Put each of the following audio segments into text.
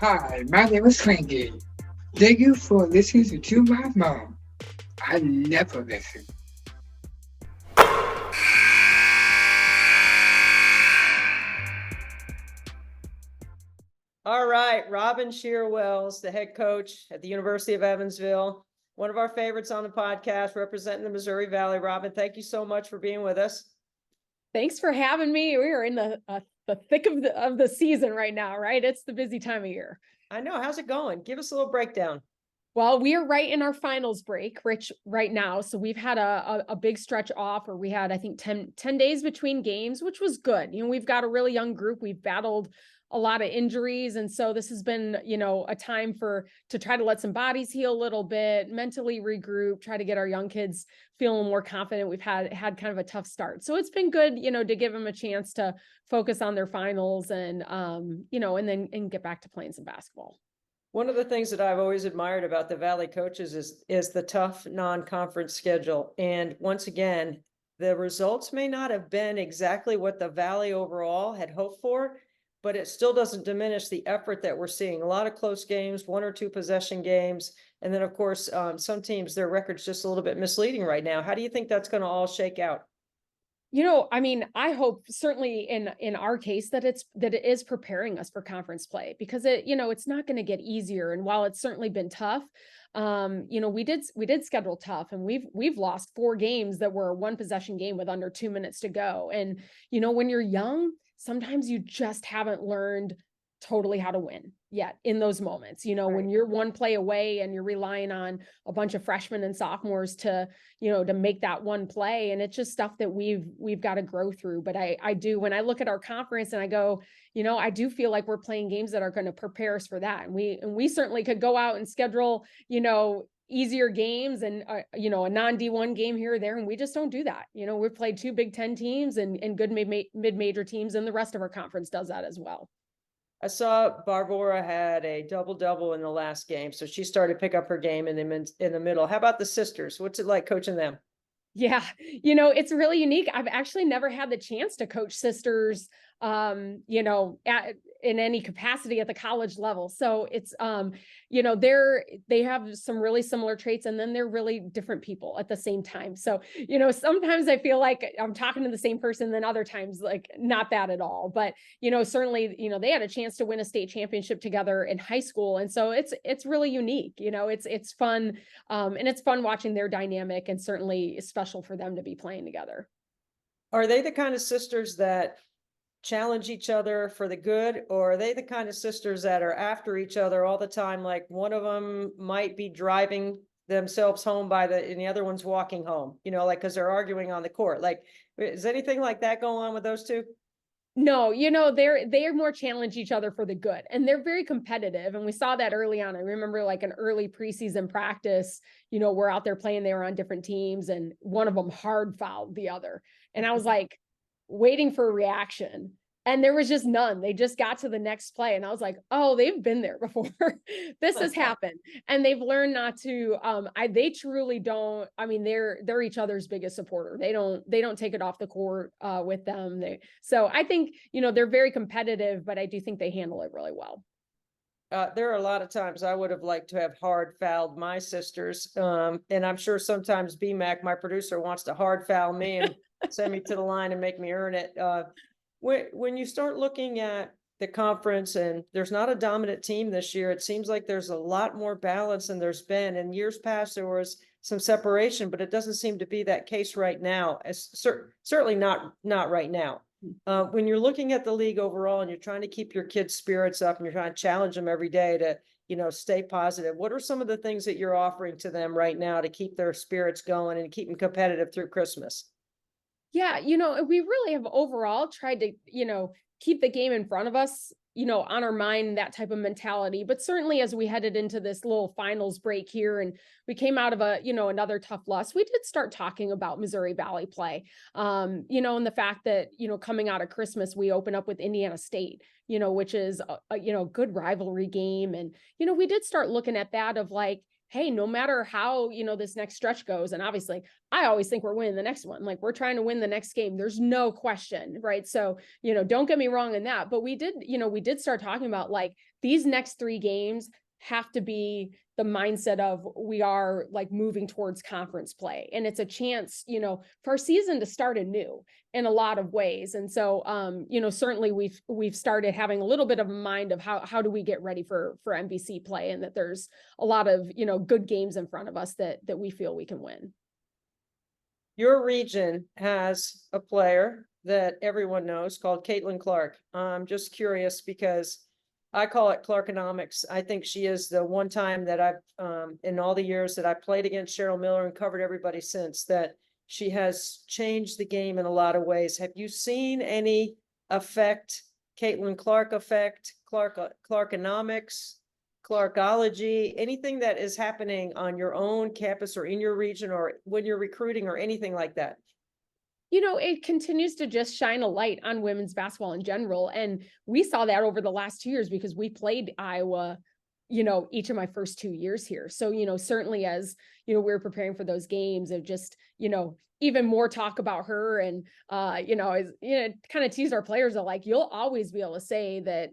Hi, my name is Frankie. Thank you for listening to my mom. I never listen. All right, Robyn Scherr-Wells, the head coach at the University of Evansville, one of our favorites on the podcast, representing the Missouri Valley. Robyn, thank you so much for being with us. Thanks for having me. We are in the thick of the season right now, right? It's the busy time of year. I know. How's it going? Give us a little breakdown. Well, we are right in our finals break, Rich, right now. So we've had a big stretch off, or we had, I think, 10 days between games, which was good. We've got a really young group. We've battled a lot of injuries. And so this has been, a time to try to let some bodies heal a little bit, mentally regroup, try to get our young kids feeling more confident. We've had kind of a tough start. So it's been good, to give them a chance to focus on their finals and, and get back to playing some basketball. One of the things that I've always admired about the Valley coaches is the tough non-conference schedule. And once again, the results may not have been exactly what the Valley overall had hoped for, but it still doesn't diminish the effort that we're seeing. A lot of close games, 1 or 2 possession games. And then, of course, some teams, their record's just a little bit misleading right now. How do you think that's going to all shake out? I hope certainly in our case that it is preparing us for conference play, because it's not going to get easier. And while it's certainly been tough, we did schedule tough, and we've lost 4 games that were a 1 possession game with under 2 minutes to go. And, when you're young, sometimes you just haven't learned totally how to win yet in those moments, Right. When you're 1 play away and you're relying on a bunch of freshmen and sophomores to make that 1 play. And it's just stuff that we've got to grow through. But I do, when I look at our conference and I go, I do feel like we're playing games that are going to prepare us for that. And we certainly could go out and schedule, easier games and, a non-D1 game here or there. And we just don't do that. We've played 2 Big Ten teams and good mid-major teams, and the rest of our conference does that as well. I saw Barbara had a double-double in the last game, so she started to pick up her game in the middle. How about the sisters? What's it like coaching them? Yeah, it's really unique. I've actually never had the chance to coach sisters, in any capacity at the college level. So it's, they have some really similar traits, and then they're really different people at the same time. So, sometimes I feel like I'm talking to the same person, then other times like not that at all. But, certainly, they had a chance to win a state championship together in high school. And so it's really unique, it's fun. And it's fun watching their dynamic, and certainly special for them to be playing together. Are they the kind of sisters that challenge each other for the good, or are they the kind of sisters that are after each other all the time? Like one of them might be driving themselves home and the other one's walking home, like, because they're arguing on the court. Like, is anything like that going on with those two? No, they're more challenge each other for the good, and they're very competitive. And we saw that early on. I remember like an early preseason practice, we're out there playing, they were on different teams, and one of them hard fouled the other. And I was like waiting for a reaction, and there was just none. They just got to the next play, and I was like, oh, they've been there before. This has happened, and they've learned not to. They truly don't. I mean, they're each other's biggest supporter. They don't take it off the court with them. So I think they're very competitive, but I do think they handle it really well. There are a lot of times I would have liked to have hard fouled my sisters, and I'm sure sometimes BMac, my producer, wants to hard foul me and send me to the line and make me earn it. When you start looking at the conference, and there's not a dominant team this year, it seems like there's a lot more balance than there's been. In years past, there was some separation, but it doesn't seem to be that case right now. Certainly not right now. When you're looking at the league overall and you're trying to keep your kids' spirits up and you're trying to challenge them every day to, stay positive, what are some of the things that you're offering to them right now to keep their spirits going and keep them competitive through Christmas? Yeah, we really have overall tried to, keep the game in front of us, on our mind, that type of mentality. But certainly as we headed into this little finals break here and we came out of another tough loss, we did start talking about Missouri Valley play, and the fact that, coming out of Christmas, we open up with Indiana State, which is a good rivalry game. And, we did start looking at that of like, hey, no matter how, this next stretch goes, and obviously I always think we're winning the next one. Like, we're trying to win the next game. There's no question, right? So, don't get me wrong in that, but we did start talking about like these next 3 games have to be the mindset of we are like moving towards conference play. And it's a chance, for our season to start anew in a lot of ways. And so, certainly we've started having a little bit of a mind of how do we get ready for NBC play, and that there's a lot of, good games in front of us that we feel we can win. Your region has a player that everyone knows called Caitlin Clark. I'm just curious because I call it Clarkonomics. I think she is the one time that I've, in all the years that I played against Cheryl Miller and covered everybody since, that she has changed the game in a lot of ways. Have you seen any effect, Caitlin Clark effect, Clarkonomics, Clarkology, anything that is happening on your own campus or in your region or when you're recruiting or anything like that? It continues to just shine a light on women's basketball in general. And we saw that over the last 2 years because we played Iowa, each of my first 2 years here. So, certainly as, we were preparing for those games of just, even more talk about her and, kind of tease our players of like, you'll always be able to say that,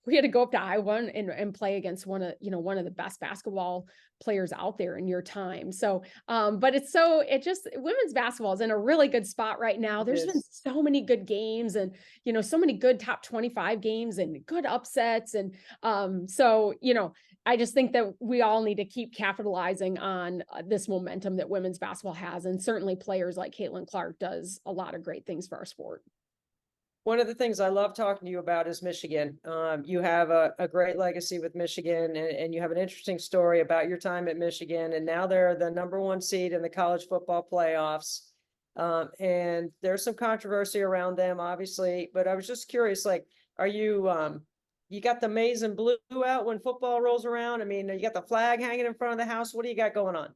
we had to go up to Iowa and play against one of the best basketball players out there in your time. So, but women's basketball is in a really good spot right now. There's been so many good games and, so many good top 25 games and good upsets. And, so, I just think that we all need to keep capitalizing on this momentum that women's basketball has. And certainly players like Caitlin Clark does a lot of great things for our sport. One of the things I love talking to you about is Michigan. You have a great legacy with Michigan, and you have an interesting story about your time at Michigan. And now they're the #1 seed in the college football playoffs. And there's some controversy around them, obviously. But I was just curious, like, are you you got the maize and blue out when football rolls around? I mean, you got the flag hanging in front of the house. What do you got going on?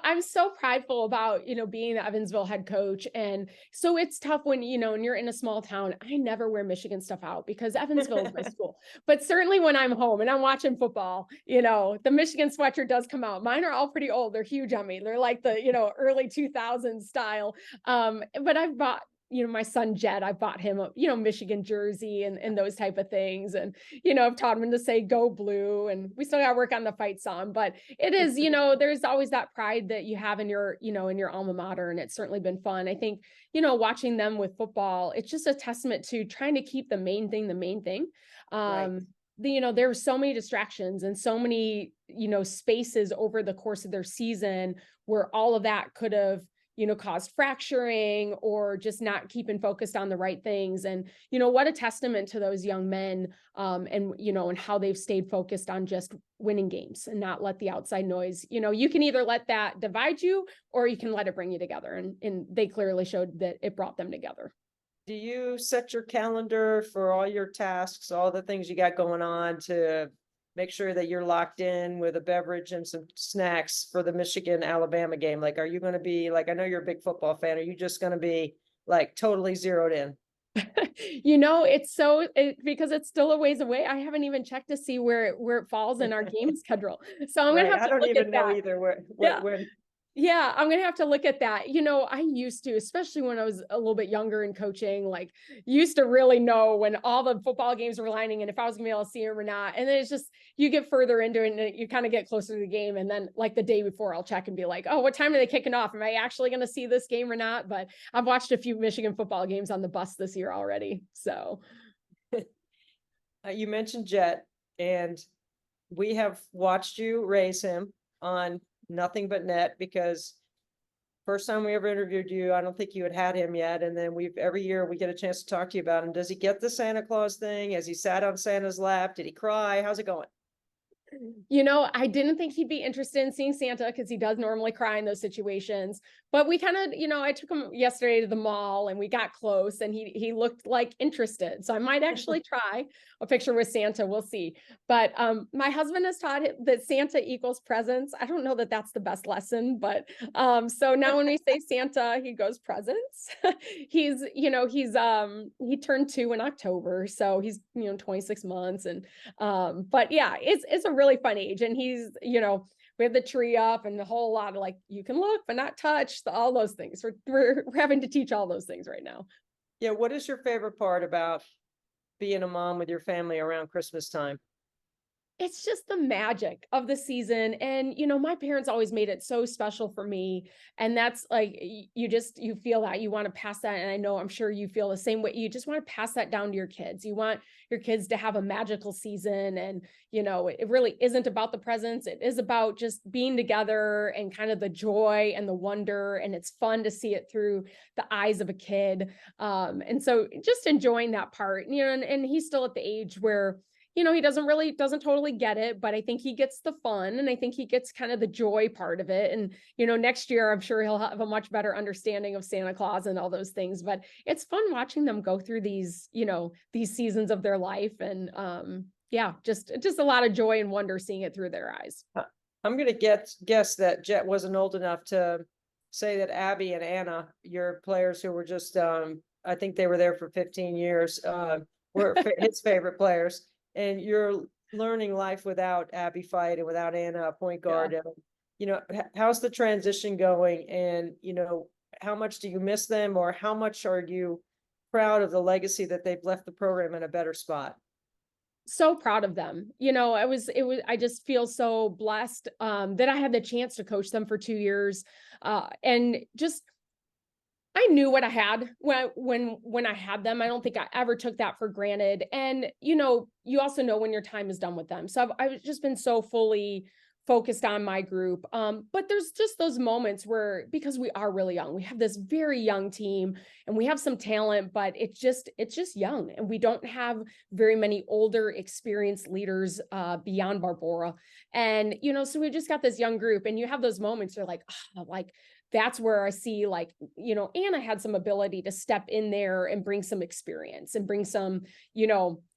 I'm so prideful about, being the Evansville head coach. And so it's tough when, when you're in a small town. I never wear Michigan stuff out because Evansville is my school. But certainly when I'm home and I'm watching football, the Michigan sweatshirt does come out. Mine are all pretty old. They're huge on me. They're like the, early 2000s style. But I've bought, my son Jed, I bought him a, Michigan jersey and those type of things. And, I've taught him to say go blue, and we still got to work on the fight song, but it is, there's always that pride that you have in your, in your alma mater. And it's certainly been fun. I think, watching them with football, it's just a testament to trying to keep the main thing. Right. There were so many distractions and so many, spaces over the course of their season where all of that could have, caused fracturing or just not keeping focused on the right things. And, what a testament to those young men, and how they've stayed focused on just winning games and not let the outside noise, you can either let that divide you or you can let it bring you together. And they clearly showed that it brought them together. Do you set your calendar for all your tasks, all the things you got going on to make sure that you're locked in with a beverage and some snacks for the Michigan-Alabama game? Like, are you going to be like, I know you're a big football fan. Are you just going to be like totally zeroed in? Because it's still a ways away. I haven't even checked to see where it falls in our game schedule. So I'm going to have to look at that. I don't even know either where. Yeah, I'm going to have to look at that. I used to, especially when I was a little bit younger in coaching, like used to really know when all the football games were lining and if I was gonna be able to see them or not. And then it's just, you get further into it and you kind of get closer to the game. And then like the day before I'll check and be like, oh, what time are they kicking off? Am I actually going to see this game or not? But I've watched a few Michigan football games on the bus this year already. So. You mentioned Jet, and we have watched you raise him on Nothing But Net, because first time we ever interviewed you, I don't think you had him yet. And then every year we get a chance to talk to you about him. Does he get the Santa Claus thing? Has he sat on Santa's lap? Did he cry? How's it going? I didn't think he'd be interested in seeing Santa because he does normally cry in those situations. but we kind of, I took him yesterday to the mall and we got close and he looked like interested. So I might actually try a picture with Santa. We'll see. But my husband has taught it that Santa equals presents. I don't know that that's the best lesson, but so now when we say Santa, he goes presents. He turned 2 in October. So he's, 26 months. And but yeah, it's a really fun age. And he's, we have the tree up and a whole lot of like, you can look, but not touch, all those things. We're having to teach all those things right now. Yeah. What is your favorite part about being a mom with your family around Christmas time? It's just the magic of the season. And, my parents always made it so special for me. And that's like, you feel that you want to pass that. And I'm sure you feel the same way. You just want to pass that down to your kids. You want your kids to have a magical season. And, it really isn't about the presents. It is about just being together and kind of the joy and the wonder. And it's fun to see it through the eyes of a kid. And so just enjoying that part, and he's still at the age where, he doesn't totally get it, but I think he gets the fun and I think he gets kind of the joy part of it. And, next year, I'm sure he'll have a much better understanding of Santa Claus and all those things, but it's fun watching them go through these seasons of their life. And, just a lot of joy and wonder seeing it through their eyes. I'm going to guess that Jet wasn't old enough to say that Abby and Anna, your players who were just, I think they were there for 15 years, were his favorite players. And you're learning life without Abby Fight and without Anna, a point guard. Yeah. And, how's the transition going? And, how much do you miss them, or how much are you proud of the legacy that they've left the program in a better spot? So proud of them. I just feel so blessed that I had the chance to coach them for 2 years. And just, I knew what I had when I had them. I don't think I ever took that for granted. And, you also know when your time is done with them. So I've just been so fully focused on my group. But there's just those moments where, because we are really young, we have this very young team and we have some talent, but it's just young. And we don't have very many older, experienced leaders beyond Barbara. And, so we just got this young group, and you have those moments you're like, oh, like, that's where I see, like, Anna had some ability to step in there and bring some experience and bring some,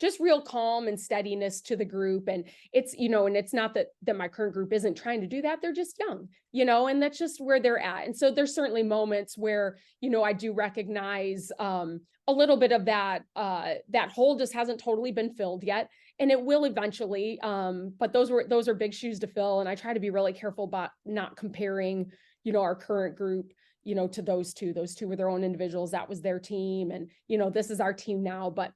just real calm and steadiness to the group. And it's, and it's not that my current group isn't trying to do that. They're just young, and that's just where they're at. And so there's certainly moments where, I do recognize a little bit of that hole just hasn't totally been filled yet. And it will eventually. But those are big shoes to fill. And I try to be really careful about not comparing, our current group, to those two were their own individuals. That was their team. And, this is our team now. But,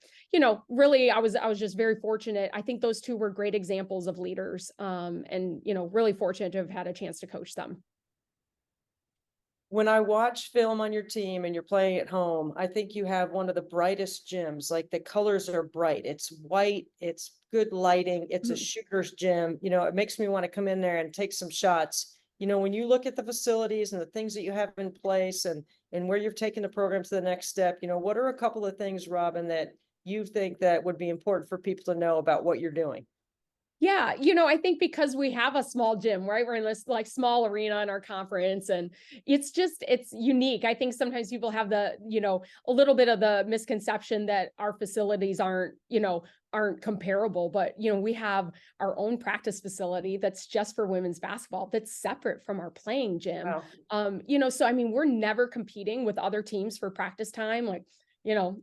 really, I was just very fortunate. I think those two were great examples of leaders, and, really fortunate to have had a chance to coach them. When I watch film on your team and you're playing at home, I think you have one of the brightest gyms. Like, the colors are bright. It's white. It's good lighting. It's a shooter's gym. It makes me want to come in there and take some shots. When you look at the facilities and the things that you have in place and where you've taken the program to the next step, what are a couple of things, Robyn, that you think that would be important for people to know about what you're doing? Yeah, I think because we have a small gym, right? We're in this like small arena in our conference, and it's unique. I think sometimes people have a little bit of the misconception that our facilities aren't comparable, but we have our own practice facility that's just for women's basketball, that's separate from our playing gym. Wow. So I mean, we're never competing with other teams for practice time. Like,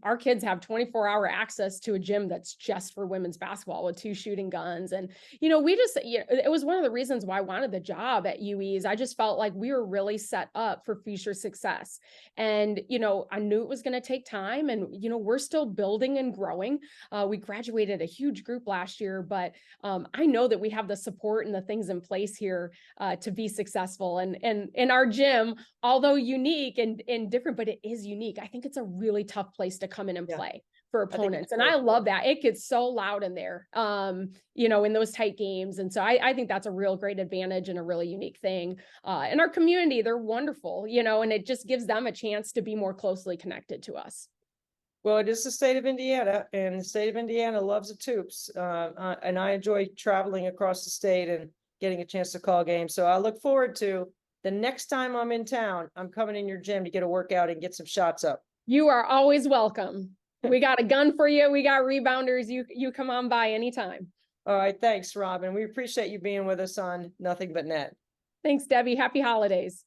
our kids have 24-hour access to a gym that's just for women's basketball with 2 shooting guns. And, it was one of the reasons why I wanted the job at UE's. I just felt like we were really set up for future success. And, I knew it was going to take time, and, we're still building and growing. We graduated a huge group last year, but I know that we have the support and the things in place here to be successful. And in our gym, although unique and different, but it is unique. I think it's a really tough place to come in and play for opponents. And I love that. It gets so loud in there, in those tight games. And so I think that's a real great advantage and a really unique thing. In our community, they're wonderful, and it just gives them a chance to be more closely connected to us. Well, it is the state of Indiana, and the state of Indiana loves its hoops. And I enjoy traveling across the state and getting a chance to call games. So I look forward to the next time I'm in town, I'm coming in your gym to get a workout and get some shots up. You are always welcome. We got a gun for you. We got rebounders. You come on by anytime. All right. Thanks, Robyn. We appreciate you being with us on Nothing But Net. Thanks, Debbie. Happy holidays.